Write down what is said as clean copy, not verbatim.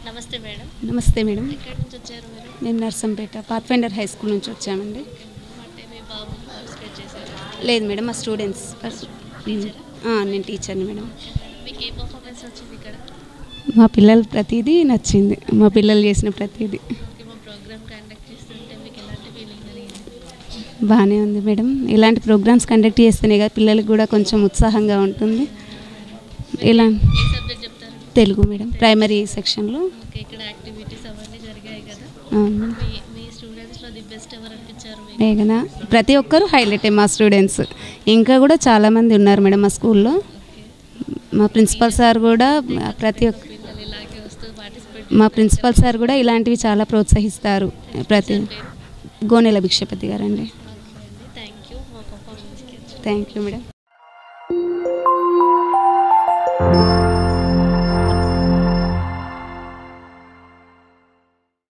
నమస్తే మేడం. నమస్తే మేడం. ఎక్కడి నుంచి వచ్చారు మీరు? మేము నర్సంపేట పాత్ఫైండర్ హై స్కూల్ నుంచి వచ్చామండి. అంటే మీ బాబు పార్టిసిపేట్ చేశారా? లేదు మేడం, మా స్టూడెంట్స్. నేను టీచర్ని మేడం. మీకు ఏ పర్ఫార్మెన్స్ వచ్చింది ఇక్కడ? మా పిల్లలు ప్రతిదీ నచ్చింది, మా పిల్లలు చేసిన ప్రతిదీ. ఓకే, మా ప్రోగ్రామ్ కండక్ట్ చేస్తుంటే మీకు ఎలాంటి ఫీలింగ్ కలిగింది? బాగానే ఉంది మేడం. ఇలాంటి ప్రోగ్రామ్స్ కండక్ట్ చేస్తేనే కదా పిల్లలకు కూడా కొంచెం ఉత్సాహంగా ఉంటుంది. ఇలా ఏ సబ్జెక్ట్ చెప్తారు? తెలుగు మేడం, ప్రైమరీ సెక్షన్లో. ఓకే, ఇక్కడ యాక్టివిటీస్ అవన్నీ జరిగాయి కదా. అవును. మీ స్టూడెంట్స్లో ది బెస్ట్ ఎవరు అనిపించారు మీకు? మేఘన. ప్రతి ఒక్కరు హైలైటే మా స్టూడెంట్స్. ఇంకా కూడా చాలామంది ఉన్నారు మేడం మా స్కూల్లో. మా ప్రిన్సిపల్ సార్ కూడా ప్రతి ఒక్క పిల్లలు ఇలాగే వస్తూ పార్టిసిపేట్. మా ప్రిన్సిపల్ సార్ కూడా ఇలాంటివి చాలా ప్రోత్సహిస్తారు. ప్రతి గోనెల భిక్షపతి గారండి. థ్యాంక్ యూ మా పర్ఫార్మెన్స్కి. Thank you madam.